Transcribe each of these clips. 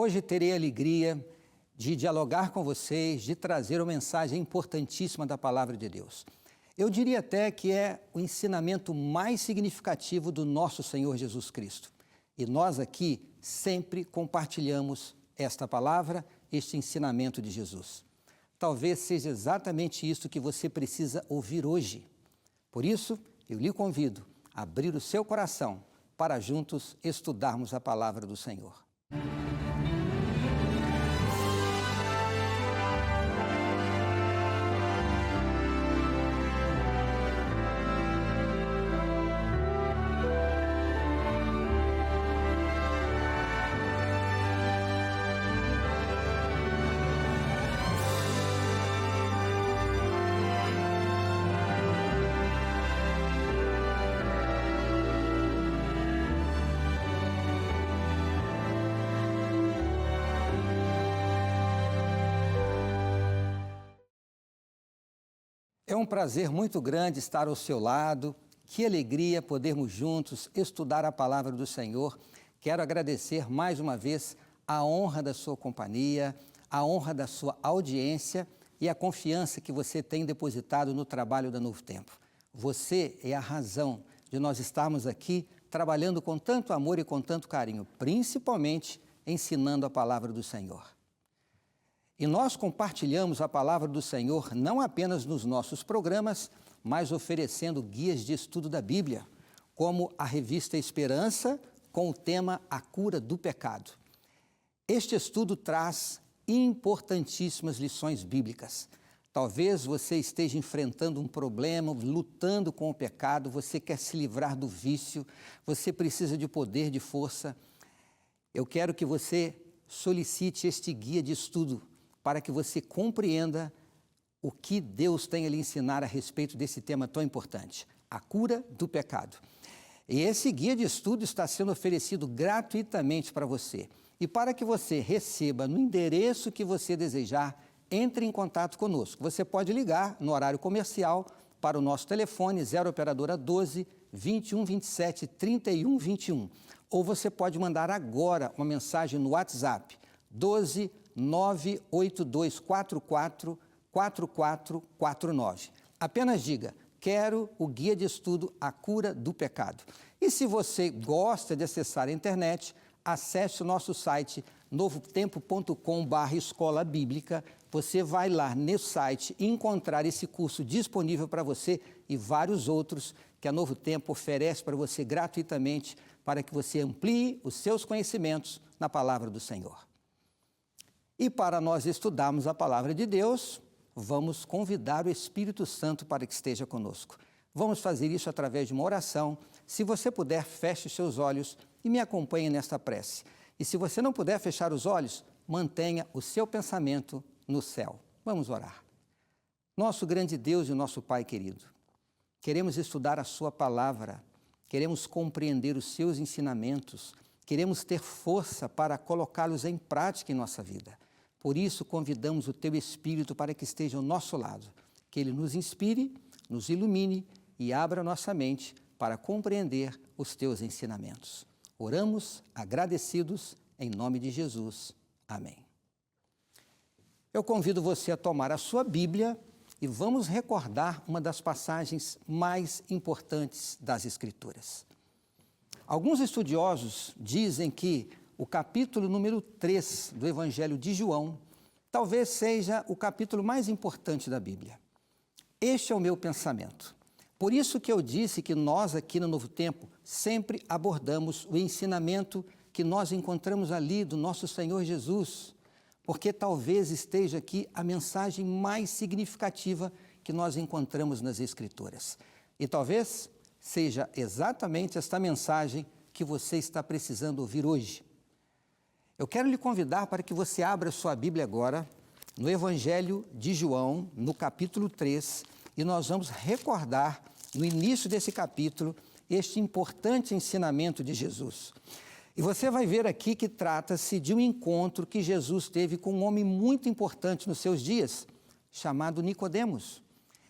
Hoje terei a alegria de dialogar com vocês, de trazer uma mensagem importantíssima da Palavra de Deus. Eu diria até que é o ensinamento mais significativo do nosso Senhor Jesus Cristo. E nós aqui sempre compartilhamos esta palavra, este ensinamento de Jesus. Talvez seja exatamente isso que você precisa ouvir hoje. Por isso, eu lhe convido a abrir o seu coração para juntos estudarmos a palavra do Senhor. É um prazer muito grande estar ao seu lado, que alegria podermos juntos estudar a palavra do Senhor. Quero agradecer mais uma vez a honra da sua companhia, a honra da sua audiência e a confiança que você tem depositado no trabalho da Novo Tempo. Você é a razão de nós estarmos aqui trabalhando com tanto amor e com tanto carinho, principalmente ensinando a palavra do Senhor. E nós compartilhamos a palavra do Senhor não apenas nos nossos programas, mas oferecendo guias de estudo da Bíblia, como a revista Esperança, com o tema A Cura do Pecado. Este estudo traz importantíssimas lições bíblicas. Talvez você esteja enfrentando um problema, lutando com o pecado, você quer se livrar do vício, você precisa de poder, de força. Eu quero que você solicite este guia de estudo, para que você compreenda o que Deus tem a lhe ensinar a respeito desse tema tão importante, a cura do pecado. E esse guia de estudo está sendo oferecido gratuitamente para você. E para que você receba no endereço que você desejar, entre em contato conosco. Você pode ligar no horário comercial para o nosso telefone 0 operadora 12 21 27 31 21. Ou você pode mandar agora uma mensagem no WhatsApp 12 98244 4449. Apenas diga, quero o guia de estudo A Cura do Pecado. E se você gosta de acessar a internet, acesse o nosso site novotempo.com/escola bíblica. Você vai lá nesse site e encontrar esse curso disponível para você e vários outros que a Novo Tempo oferece para você gratuitamente para que você amplie os seus conhecimentos na palavra do Senhor. E para nós estudarmos a palavra de Deus, vamos convidar o Espírito Santo para que esteja conosco. Vamos fazer isso através de uma oração. Se você puder, feche os seus olhos e me acompanhe nesta prece. E se você não puder fechar os olhos, mantenha o seu pensamento no céu. Vamos orar. Nosso grande Deus e nosso Pai querido, queremos estudar a sua palavra, queremos compreender os seus ensinamentos, queremos ter força para colocá-los em prática em nossa vida. Por isso, convidamos o Teu Espírito para que esteja ao nosso lado, que Ele nos inspire, nos ilumine e abra nossa mente para compreender os Teus ensinamentos. Oramos agradecidos em nome de Jesus. Amém. Eu convido você a tomar a sua Bíblia e vamos recordar uma das passagens mais importantes das Escrituras. Alguns estudiosos dizem que o capítulo número 3 do Evangelho de João talvez seja o capítulo mais importante da Bíblia. Este é o meu pensamento. Por isso que eu disse que nós aqui no Novo Tempo sempre abordamos o ensinamento que nós encontramos ali do nosso Senhor Jesus, porque talvez esteja aqui a mensagem mais significativa que nós encontramos nas Escrituras. E talvez seja exatamente esta mensagem que você está precisando ouvir hoje. Eu quero lhe convidar para que você abra sua Bíblia agora no Evangelho de João, no capítulo 3, e nós vamos recordar no início desse capítulo este importante ensinamento de Jesus. E você vai ver aqui que trata-se de um encontro que Jesus teve com um homem muito importante nos seus dias, chamado Nicodemos.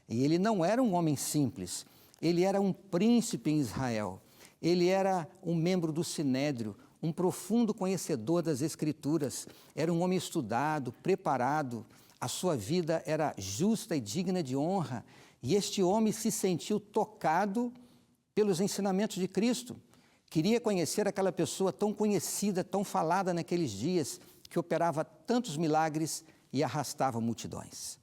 E ele não era um homem simples, ele era um príncipe em Israel. Ele era um membro do Sinédrio, um profundo conhecedor das Escrituras, era um homem estudado, preparado, a sua vida era justa e digna de honra, e este homem se sentiu tocado pelos ensinamentos de Cristo. Queria conhecer aquela pessoa tão conhecida, tão falada naqueles dias, que operava tantos milagres e arrastava multidões.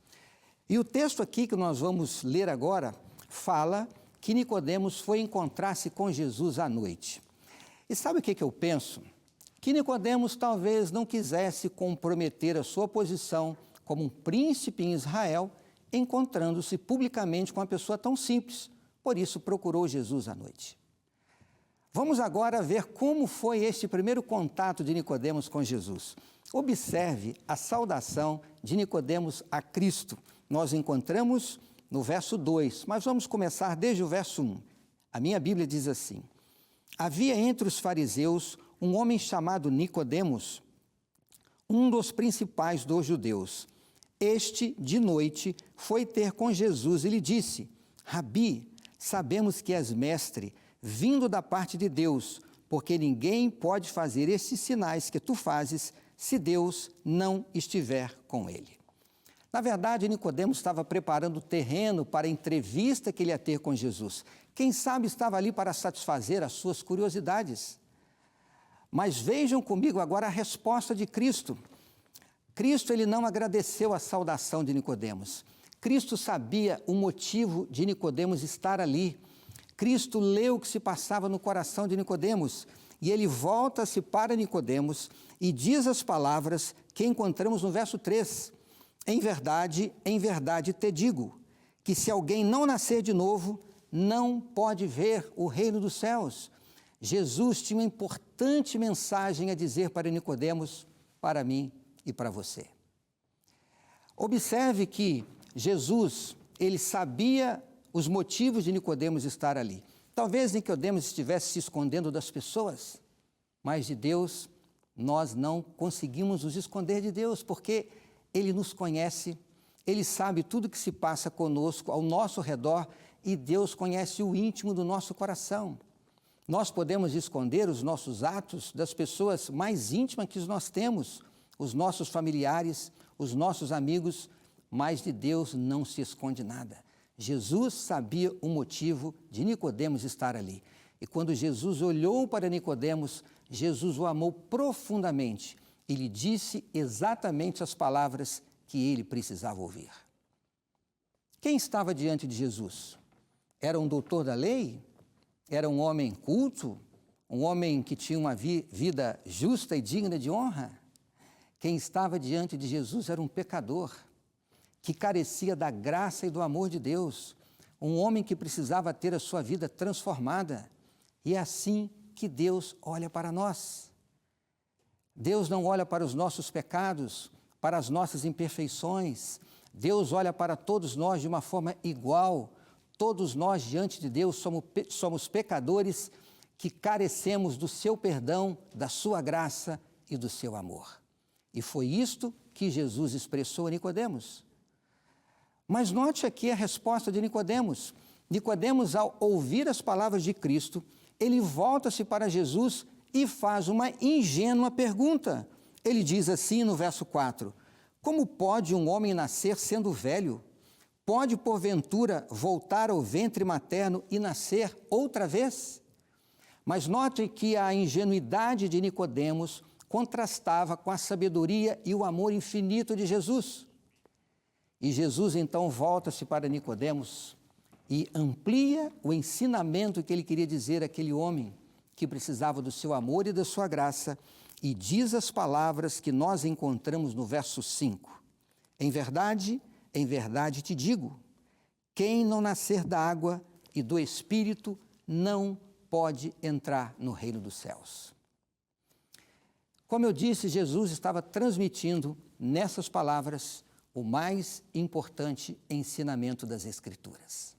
E o texto aqui que nós vamos ler agora fala que Nicodemos foi encontrar-se com Jesus à noite. E sabe o que eu penso? Que Nicodemos talvez não quisesse comprometer a sua posição como um príncipe em Israel, encontrando-se publicamente com uma pessoa tão simples. Por isso procurou Jesus à noite. Vamos agora ver como foi este primeiro contato de Nicodemos com Jesus. Observe a saudação de Nicodemos a Cristo. Nós encontramos no verso 2, mas vamos começar desde o verso 1. A minha Bíblia diz assim: havia entre os fariseus um homem chamado Nicodemos, um dos principais dos judeus. Este, de noite, foi ter com Jesus e lhe disse: Rabi, sabemos que és mestre, vindo da parte de Deus, porque ninguém pode fazer estes sinais que tu fazes se Deus não estiver com ele. Na verdade, Nicodemos estava preparando o terreno para a entrevista que ele ia ter com Jesus. Quem sabe estava ali para satisfazer as suas curiosidades. Mas vejam comigo agora a resposta de Cristo. Cristo, ele não agradeceu a saudação de Nicodemos. Cristo sabia o motivo de Nicodemos estar ali. Cristo leu o que se passava no coração de Nicodemos e ele volta-se para Nicodemos e diz as palavras que encontramos no verso 3. Em verdade te digo, que se alguém não nascer de novo, não pode ver o reino dos céus. Jesus tinha uma importante mensagem a dizer para Nicodemos, para mim e para você. Observe que Jesus, ele sabia os motivos de Nicodemos estar ali. Talvez Nicodemos estivesse se escondendo das pessoas, mas de Deus nós não conseguimos nos esconder de Deus, porque Ele nos conhece, Ele sabe tudo que se passa conosco, ao nosso redor, e Deus conhece o íntimo do nosso coração. Nós podemos esconder os nossos atos das pessoas mais íntimas que nós temos, os nossos familiares, os nossos amigos, mas de Deus não se esconde nada. Jesus sabia o motivo de Nicodemos estar ali. E quando Jesus olhou para Nicodemos, Jesus o amou profundamente e lhe disse exatamente as palavras que ele precisava ouvir. Quem estava diante de Jesus? Era um doutor da lei? Era um homem culto? Um homem que tinha uma vida justa e digna de honra? Quem estava diante de Jesus era um pecador, que carecia da graça e do amor de Deus, um homem que precisava ter a sua vida transformada. E é assim que Deus olha para nós. Deus não olha para os nossos pecados, para as nossas imperfeições. Deus olha para todos nós de uma forma igual. Todos nós, diante de Deus, somos pecadores que carecemos do seu perdão, da sua graça e do seu amor. E foi isto que Jesus expressou a Nicodemos. Mas note aqui a resposta de Nicodemos. Nicodemos, ao ouvir as palavras de Cristo, ele volta-se para Jesus e faz uma ingênua pergunta. Ele diz assim no verso 4, como pode um homem nascer sendo velho? Pode, porventura, voltar ao ventre materno e nascer outra vez? Mas note que a ingenuidade de Nicodemos contrastava com a sabedoria e o amor infinito de Jesus. E Jesus então volta-se para Nicodemos e amplia o ensinamento que ele queria dizer àquele homem que precisava do seu amor e da sua graça, e diz as palavras que nós encontramos no verso 5. Em verdade te digo, quem não nascer da água e do Espírito não pode entrar no reino dos céus. Como eu disse, Jesus estava transmitindo nessas palavras o mais importante ensinamento das Escrituras.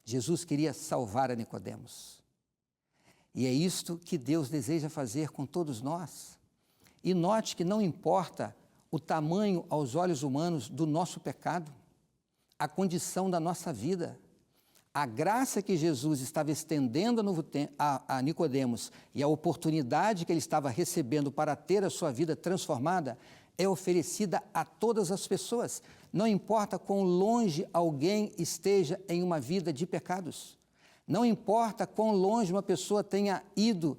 Jesus queria salvar a Nicodemos. E é isto que Deus deseja fazer com todos nós. E note que não importa o tamanho aos olhos humanos do nosso pecado, a condição da nossa vida, a graça que Jesus estava estendendo a Nicodemos e a oportunidade que ele estava recebendo para ter a sua vida transformada é oferecida a todas as pessoas. Não importa quão longe alguém esteja em uma vida de pecados. Não importa quão longe uma pessoa tenha ido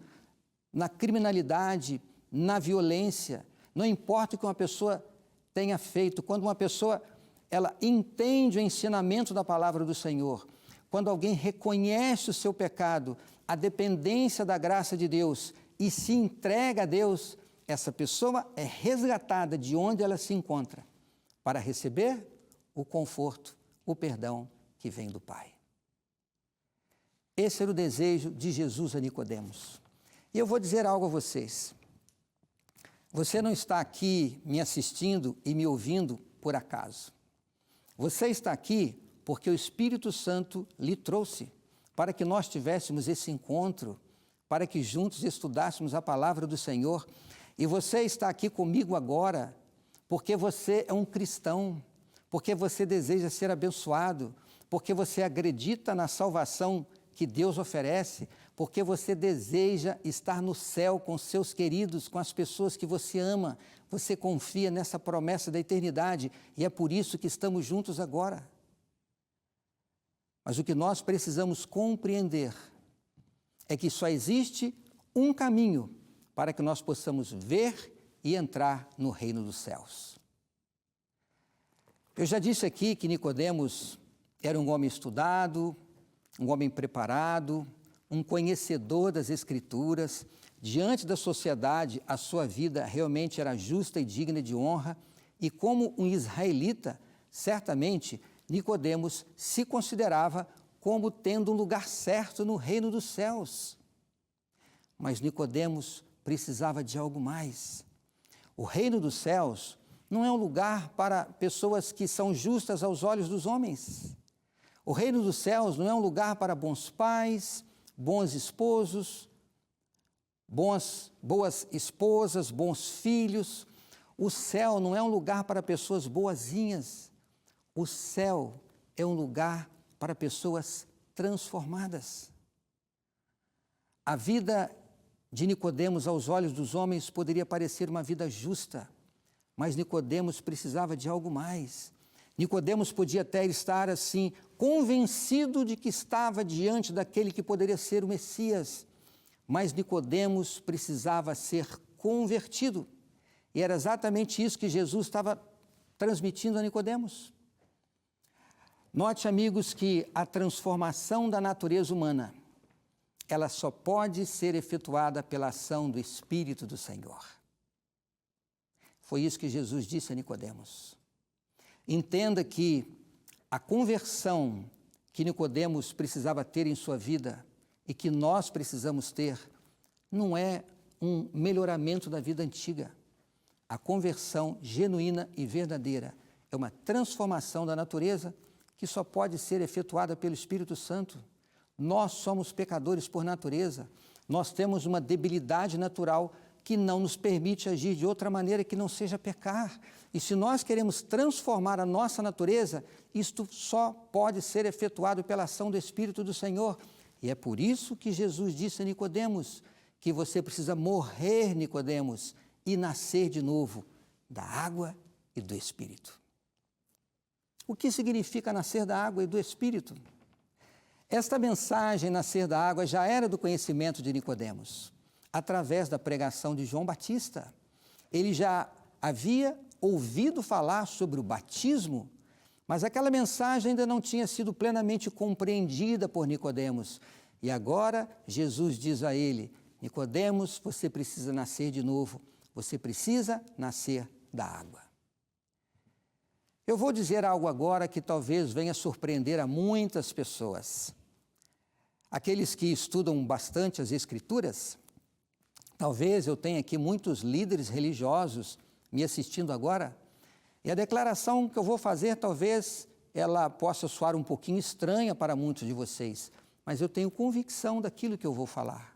na criminalidade, na violência. Não importa o que uma pessoa tenha feito. Quando uma pessoa ela entende o ensinamento da palavra do Senhor, quando alguém reconhece o seu pecado, a dependência da graça de Deus e se entrega a Deus, essa pessoa é resgatada de onde ela se encontra para receber o conforto, o perdão que vem do Pai. Esse era o desejo de Jesus a Nicodemos. E eu vou dizer algo a vocês. Você não está aqui me assistindo e me ouvindo por acaso. Você está aqui porque o Espírito Santo lhe trouxe para que nós tivéssemos esse encontro, para que juntos estudássemos a palavra do Senhor. E você está aqui comigo agora porque você é um cristão, porque você deseja ser abençoado, porque você acredita na salvação que Deus oferece, porque você deseja estar no céu com seus queridos, com as pessoas que você ama. Você confia nessa promessa da eternidade e é por isso que estamos juntos agora. Mas o que nós precisamos compreender é que só existe um caminho para que nós possamos ver e entrar no reino dos céus. Eu já disse aqui que Nicodemos era um homem estudado, um homem preparado, um conhecedor das Escrituras. Diante da sociedade, a sua vida realmente era justa e digna de honra. E como um israelita, certamente, Nicodemos se considerava como tendo um lugar certo no reino dos céus. Mas Nicodemos precisava de algo mais. O reino dos céus não é um lugar para pessoas que são justas aos olhos dos homens. O reino dos céus não é um lugar para bons pais, bons esposos, boas esposas, bons filhos. O céu não é um lugar para pessoas boazinhas. O céu é um lugar para pessoas transformadas. A vida de Nicodemos aos olhos dos homens poderia parecer uma vida justa, mas Nicodemos precisava de algo mais. Nicodemos podia até estar assim, convencido de que estava diante daquele que poderia ser o Messias, mas Nicodemos precisava ser convertido. E era exatamente isso que Jesus estava transmitindo a Nicodemos. Note, amigos, que a transformação da natureza humana, ela só pode ser efetuada pela ação do Espírito do Senhor. Foi isso que Jesus disse a Nicodemos. Entenda que a conversão que Nicodemos precisava ter em sua vida e que nós precisamos ter, não é um melhoramento da vida antiga. A conversão genuína e verdadeira é uma transformação da natureza que só pode ser efetuada pelo Espírito Santo. Nós somos pecadores por natureza, nós temos uma debilidade natural que não nos permite agir de outra maneira que não seja pecar. E se nós queremos transformar a nossa natureza, isto só pode ser efetuado pela ação do Espírito do Senhor. E é por isso que Jesus disse a Nicodemos que você precisa morrer, Nicodemos, e nascer de novo da água e do Espírito. O que significa nascer da água e do Espírito? Esta mensagem, nascer da água, já era do conhecimento de Nicodemos, através da pregação de João Batista. Ele já havia ouvido falar sobre o batismo, mas aquela mensagem ainda não tinha sido plenamente compreendida por Nicodemos. E agora Jesus diz a ele: Nicodemos, você precisa nascer de novo, você precisa nascer da água. Eu vou dizer algo agora que talvez venha surpreender a muitas pessoas. Aqueles que estudam bastante as Escrituras, talvez eu tenha aqui muitos líderes religiosos me assistindo agora, e a declaração que eu vou fazer talvez ela possa soar um pouquinho estranha para muitos de vocês, mas eu tenho convicção daquilo que eu vou falar.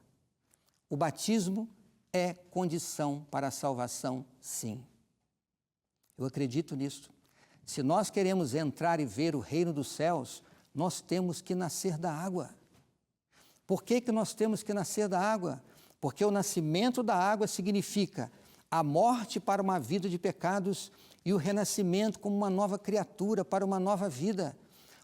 O batismo é condição para a salvação, sim. Eu acredito nisso. Se nós queremos entrar e ver o reino dos céus, nós temos que nascer da água. Por que nós temos que nascer da água? Porque o nascimento da água significa a morte para uma vida de pecados e o renascimento como uma nova criatura para uma nova vida.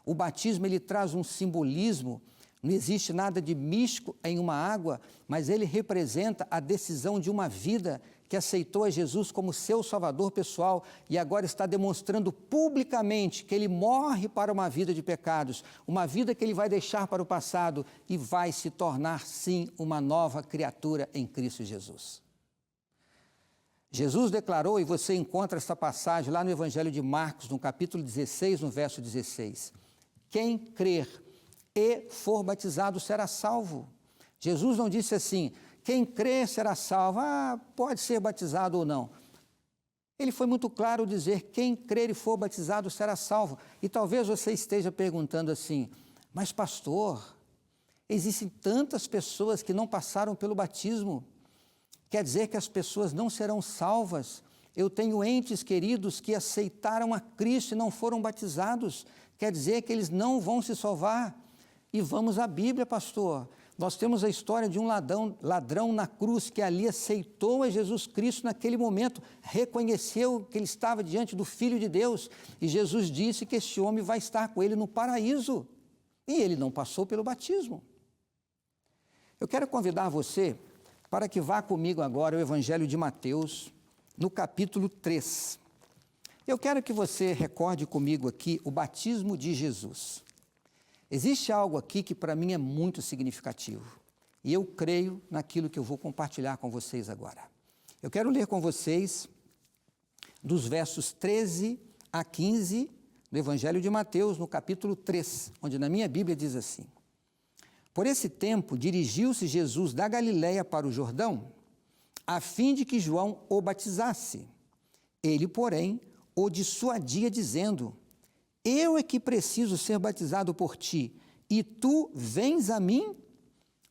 O batismo, ele traz um simbolismo, não existe nada de místico em uma água, mas ele representa a decisão de uma vida que aceitou a Jesus como seu salvador pessoal e agora está demonstrando publicamente que ele morre para uma vida de pecados, uma vida que ele vai deixar para o passado e vai se tornar, sim, uma nova criatura em Cristo Jesus. Jesus declarou, e você encontra essa passagem lá no Evangelho de Marcos, no capítulo 16, no verso 16, quem crer e for batizado será salvo. Jesus não disse assim, quem crer será salvo, pode ser batizado ou não. Ele foi muito claro dizer, quem crer e for batizado será salvo. E talvez você esteja perguntando assim, mas pastor, existem tantas pessoas que não passaram pelo batismo, quer dizer que as pessoas não serão salvas? Eu tenho entes queridos que aceitaram a Cristo e não foram batizados, quer dizer que eles não vão se salvar? E vamos à Bíblia, pastor. Nós temos a história de um ladrão na cruz que ali aceitou a Jesus Cristo naquele momento, reconheceu que ele estava diante do Filho de Deus e Jesus disse que esse homem vai estar com ele no paraíso e ele não passou pelo batismo. Eu quero convidar você para que vá comigo agora ao Evangelho de Mateus, no capítulo 3. Eu quero que você recorde comigo aqui o batismo de Jesus. Existe algo aqui que para mim é muito significativo e eu creio naquilo que eu vou compartilhar com vocês agora. Eu quero ler com vocês dos versos 13 a 15 do Evangelho de Mateus, no capítulo 3, onde na minha Bíblia diz assim: Por esse tempo dirigiu-se Jesus da Galiléia para o Jordão, a fim de que João o batizasse. Ele, porém, o dissuadia dizendo: Eu é que preciso ser batizado por ti, e tu vens a mim?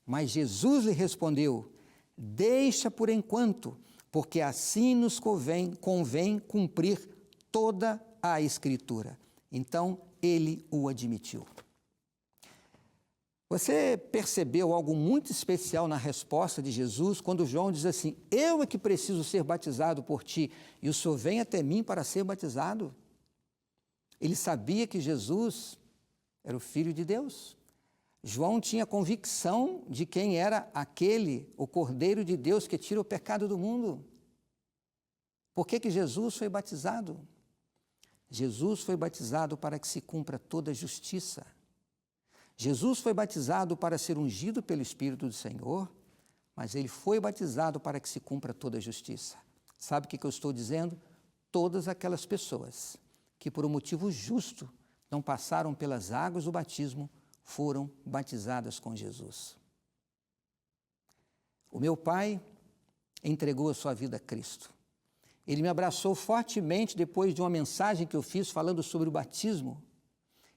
Mas Jesus lhe respondeu: Deixa por enquanto, porque assim nos convém cumprir toda a Escritura. Então, ele o admitiu. Você percebeu algo muito especial na resposta de Jesus, quando João diz assim: Eu é que preciso ser batizado por ti, e o Senhor vem até mim para ser batizado? Ele sabia que Jesus era o Filho de Deus. João tinha convicção de quem era aquele, o Cordeiro de Deus que tira o pecado do mundo. Por que Jesus foi batizado? Jesus foi batizado para que se cumpra toda a justiça. Jesus foi batizado para ser ungido pelo Espírito do Senhor, mas ele foi batizado para que se cumpra toda a justiça. Sabe o que eu estou dizendo? Todas aquelas pessoas que por um motivo justo não passaram pelas águas do batismo, foram batizadas com Jesus. O meu pai entregou a sua vida a Cristo. Ele me abraçou fortemente depois de uma mensagem que eu fiz falando sobre o batismo.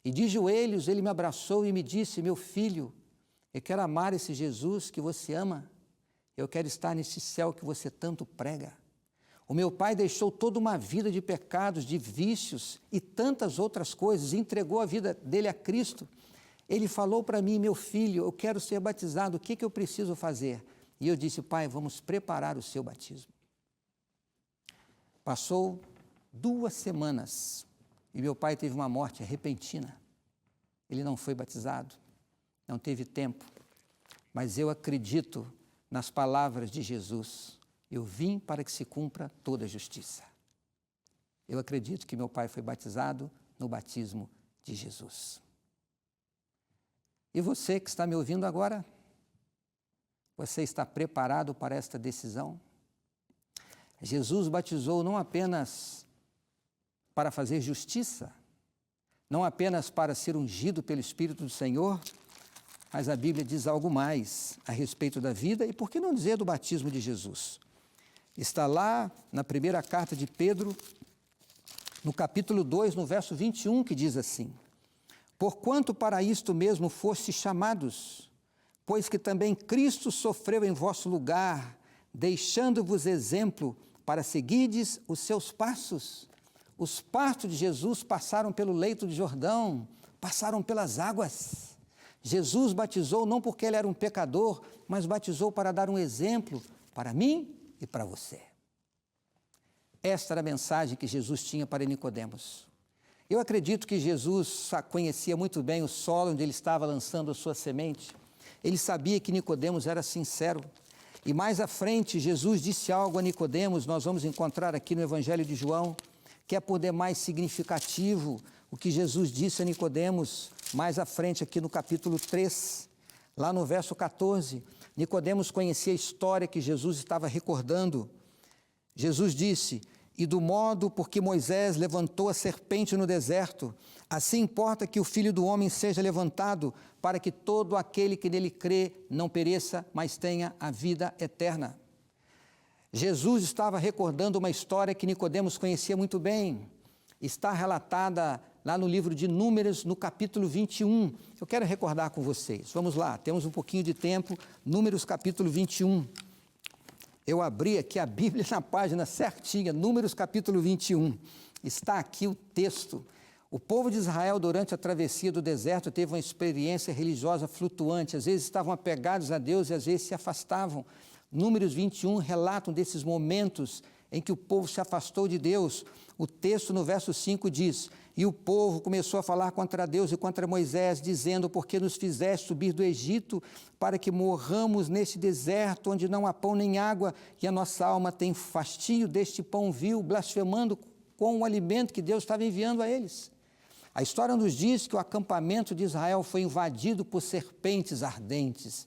E de joelhos ele me abraçou e me disse: Meu filho, eu quero amar esse Jesus que você ama. Eu quero estar nesse céu que você tanto prega. O meu pai deixou toda uma vida de pecados, de vícios e tantas outras coisas, entregou a vida dele a Cristo. Ele falou para mim: Meu filho, eu quero ser batizado, o que eu preciso fazer? E eu disse: Pai, vamos preparar o seu batismo. Passou 2 semanas e meu pai teve uma morte repentina. Ele não foi batizado, não teve tempo, mas eu acredito nas palavras de Jesus. Eu vim para que se cumpra toda a justiça. Eu acredito que meu pai foi batizado no batismo de Jesus. E você que está me ouvindo agora, você está preparado para esta decisão? Jesus batizou não apenas para fazer justiça, não apenas para ser ungido pelo Espírito do Senhor, mas a Bíblia diz algo mais a respeito da vida e, por que não dizer, do batismo de Jesus? Está lá na primeira carta de Pedro, no capítulo 2, no verso 21, que diz assim: Porquanto para isto mesmo fostes chamados, pois que também Cristo sofreu em vosso lugar, deixando-vos exemplo para seguirdes os seus passos. Os passos de Jesus passaram pelo leito de Jordão, passaram pelas águas. Jesus batizou não porque ele era um pecador, mas batizou para dar um exemplo para mim e para você. Esta era a mensagem que Jesus tinha para Nicodemos. Eu acredito que Jesus conhecia muito bem o solo onde ele estava lançando a sua semente. Ele sabia que Nicodemos era sincero. E mais à frente, Jesus disse algo a Nicodemos, nós vamos encontrar aqui no Evangelho de João, que é por demais significativo o que Jesus disse a Nicodemos, mais à frente aqui no capítulo 3, lá no verso 14. Nicodemos conhecia a história que Jesus estava recordando. Jesus disse: e do modo por que Moisés levantou a serpente no deserto, assim importa que o Filho do Homem seja levantado, para que todo aquele que nele crê não pereça, mas tenha a vida eterna. Jesus estava recordando uma história que Nicodemos conhecia muito bem. Está relatada lá no livro de Números, no capítulo 21. Eu quero recordar com vocês. Vamos lá, temos um pouquinho de tempo. Números, capítulo 21. Eu abri aqui a Bíblia na página certinha, Números capítulo 21. Está aqui o texto. O povo de Israel, durante a travessia do deserto, teve uma experiência religiosa flutuante. Às vezes estavam apegados a Deus e às vezes se afastavam. Números 21 relatam desses momentos em que o povo se afastou de Deus. O texto no verso 5 diz: e o povo começou a falar contra Deus e contra Moisés, dizendo: por que nos fizeste subir do Egito para que morramos neste deserto, onde não há pão nem água, e a nossa alma tem fastio deste pão vil, blasfemando com o alimento que Deus estava enviando a eles. A história nos diz que o acampamento de Israel foi invadido por serpentes ardentes.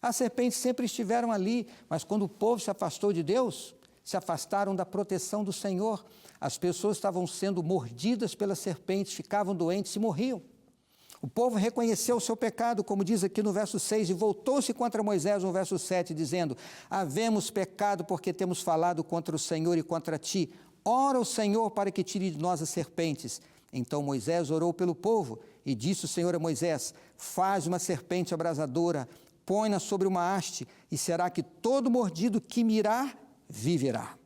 As serpentes sempre estiveram ali, mas quando o povo se afastou de Deus, se afastaram da proteção do Senhor. As pessoas estavam sendo mordidas pelas serpentes, ficavam doentes e morriam. O povo reconheceu o seu pecado, como diz aqui no verso 6, e voltou-se contra Moisés no verso 7, dizendo: havemos pecado porque temos falado contra o Senhor e contra ti. Ora o Senhor para que tire de nós as serpentes. Então Moisés orou pelo povo e disse o Senhor a Moisés: faz uma serpente abrasadora, põe-na sobre uma haste, e será que todo mordido que mirar viverá.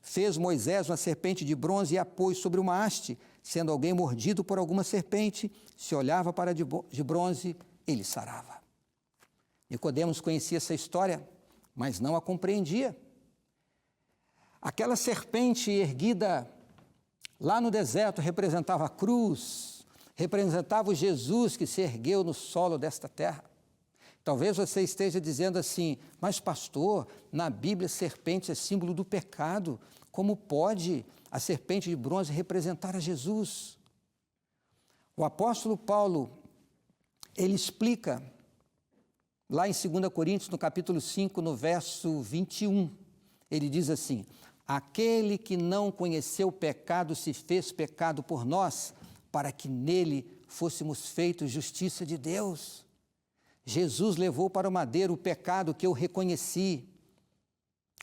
Fez Moisés uma serpente de bronze e a pôs sobre uma haste. Sendo alguém mordido por alguma serpente, se olhava para de bronze, ele sarava. Nicodemos conhecia essa história, mas não a compreendia. Aquela serpente erguida lá no deserto representava a cruz, representava o Jesus que se ergueu no solo desta terra. Talvez você esteja dizendo assim: mas pastor, na Bíblia serpente é símbolo do pecado. Como pode a serpente de bronze representar a Jesus? O apóstolo Paulo, ele explica lá em 2 Coríntios, no capítulo 5, no verso 21, ele diz assim: aquele que não conheceu o pecado se fez pecado por nós, para que nele fôssemos feitos justiça de Deus. Jesus levou para o madeiro o pecado que eu reconheci,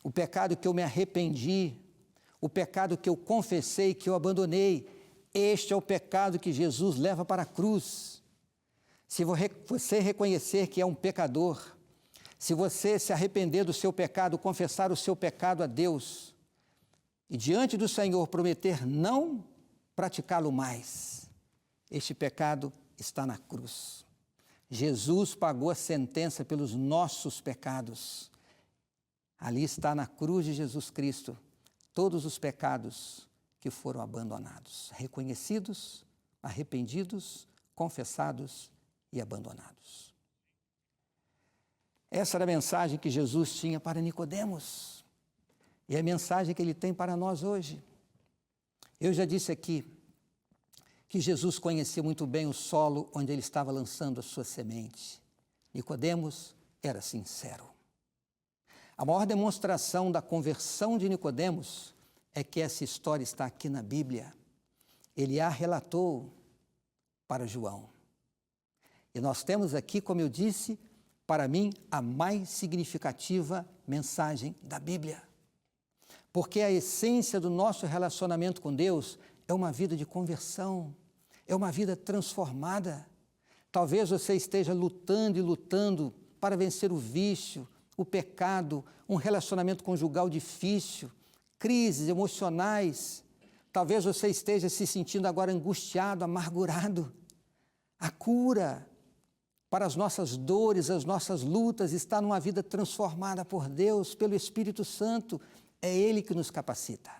o pecado que eu me arrependi, o pecado que eu confessei, que eu abandonei. Este é o pecado que Jesus leva para a cruz. Se você reconhecer que é um pecador, se você se arrepender do seu pecado, confessar o seu pecado a Deus, e diante do Senhor prometer não praticá-lo mais, este pecado está na cruz. Jesus pagou a sentença pelos nossos pecados. Ali está na cruz de Jesus Cristo todos os pecados que foram abandonados, reconhecidos, arrependidos, confessados e abandonados. Essa era a mensagem que Jesus tinha para Nicodemos e a mensagem que ele tem para nós hoje. Eu já disse aqui que Jesus conhecia muito bem o solo onde ele estava lançando a sua semente. Nicodemos era sincero. A maior demonstração da conversão de Nicodemos é que essa história está aqui na Bíblia. Ele a relatou para João. E nós temos aqui, como eu disse, para mim, a mais significativa mensagem da Bíblia. Porque a essência do nosso relacionamento com Deus é uma vida de conversão, é uma vida transformada. Talvez você esteja lutando e lutando para vencer o vício, o pecado, um relacionamento conjugal difícil, crises emocionais. Talvez você esteja se sentindo agora angustiado, amargurado. A cura para as nossas dores, as nossas lutas, está numa vida transformada por Deus, pelo Espírito Santo. É Ele que nos capacita.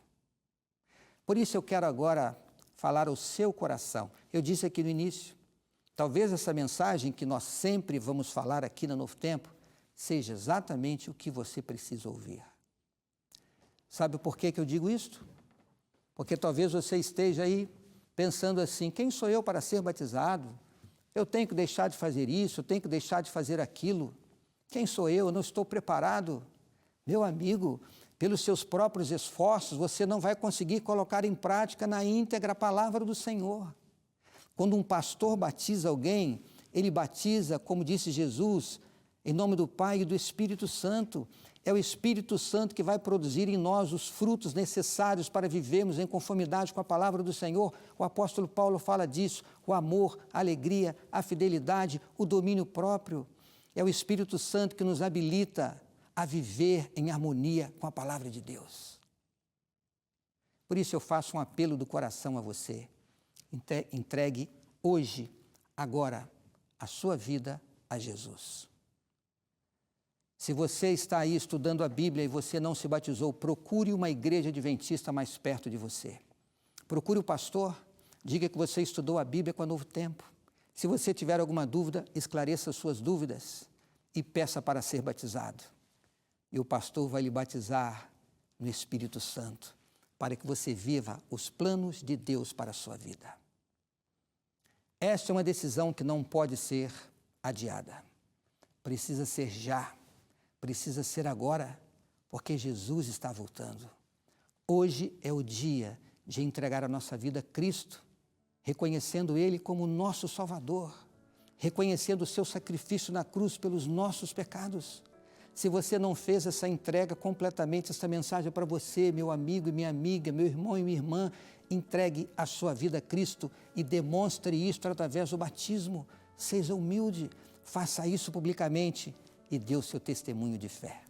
Por isso eu quero agora falar ao seu coração. Eu disse aqui no início, talvez essa mensagem que nós sempre vamos falar aqui na Novo Tempo, seja exatamente o que você precisa ouvir. Sabe por que eu digo isto? Porque talvez você esteja aí pensando assim, quem sou eu para ser batizado? Eu tenho que deixar de fazer isso, eu tenho que deixar de fazer aquilo. Quem sou eu? Eu não estou preparado. Meu amigo, pelos seus próprios esforços, você não vai conseguir colocar em prática na íntegra a palavra do Senhor. Quando um pastor batiza alguém, ele batiza, como disse Jesus, em nome do Pai e do Espírito Santo. É o Espírito Santo que vai produzir em nós os frutos necessários para vivermos em conformidade com a palavra do Senhor. O apóstolo Paulo fala disso, o amor, a alegria, a fidelidade, o domínio próprio. É o Espírito Santo que nos habilita a viver em harmonia com a palavra de Deus. Por isso eu faço um apelo do coração a você. Entregue hoje, agora, a sua vida a Jesus. Se você está aí estudando a Bíblia e você não se batizou, procure uma igreja adventista mais perto de você. Procure o pastor, diga que você estudou a Bíblia com a Novo Tempo. Se você tiver alguma dúvida, esclareça as suas dúvidas e peça para ser batizado. E o pastor vai lhe batizar no Espírito Santo, para que você viva os planos de Deus para a sua vida. Esta é uma decisão que não pode ser adiada. Precisa ser já. Precisa ser agora, porque Jesus está voltando. Hoje é o dia de entregar a nossa vida a Cristo, reconhecendo Ele como nosso Salvador, reconhecendo o seu sacrifício na cruz pelos nossos pecados. Se você não fez essa entrega completamente, essa mensagem é para você, meu amigo e minha amiga, meu irmão e minha irmã, entregue a sua vida a Cristo e demonstre isso através do batismo. Seja humilde, faça isso publicamente e dê o seu testemunho de fé.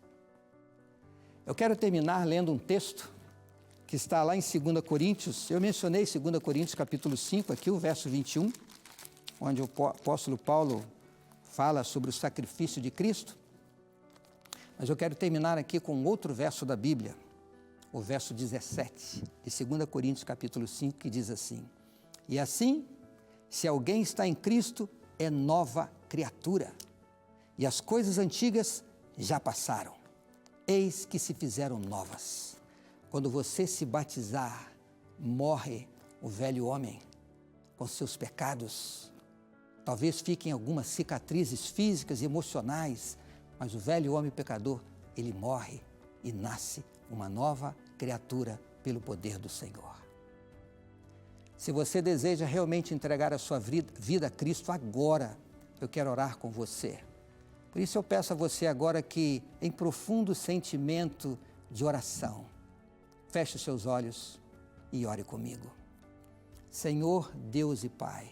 Eu quero terminar lendo um texto que está lá em 2 Coríntios. Eu mencionei 2 Coríntios capítulo 5, aqui o verso 21, onde o apóstolo Paulo fala sobre o sacrifício de Cristo. Mas eu quero terminar aqui com outro verso da Bíblia, o verso 17, de 2 Coríntios capítulo 5, que diz assim: E assim, se alguém está em Cristo, é nova criatura. E as coisas antigas já passaram, eis que se fizeram novas. Quando você se batizar, morre o velho homem com seus pecados. Talvez fiquem algumas cicatrizes físicas e emocionais, mas o velho homem pecador, ele morre e nasce uma nova criatura pelo poder do Senhor. Se você deseja realmente entregar a sua vida a Cristo agora, eu quero orar com você. Por isso eu peço a você agora que, em profundo sentimento de oração, feche os seus olhos e ore comigo. Senhor Deus e Pai,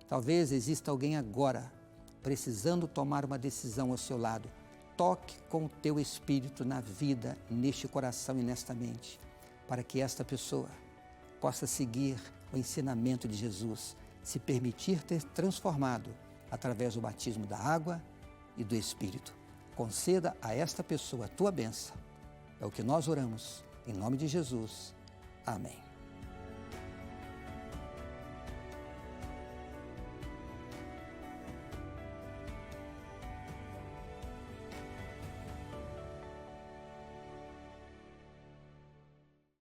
talvez exista alguém agora precisando tomar uma decisão ao seu lado. Toque com o teu Espírito na vida, neste coração e nesta mente, para que esta pessoa possa seguir o ensinamento de Jesus, se permitir ter transformado através do batismo da água e do Espírito. Conceda a esta pessoa a tua bênção. É o que nós oramos, em nome de Jesus. Amém.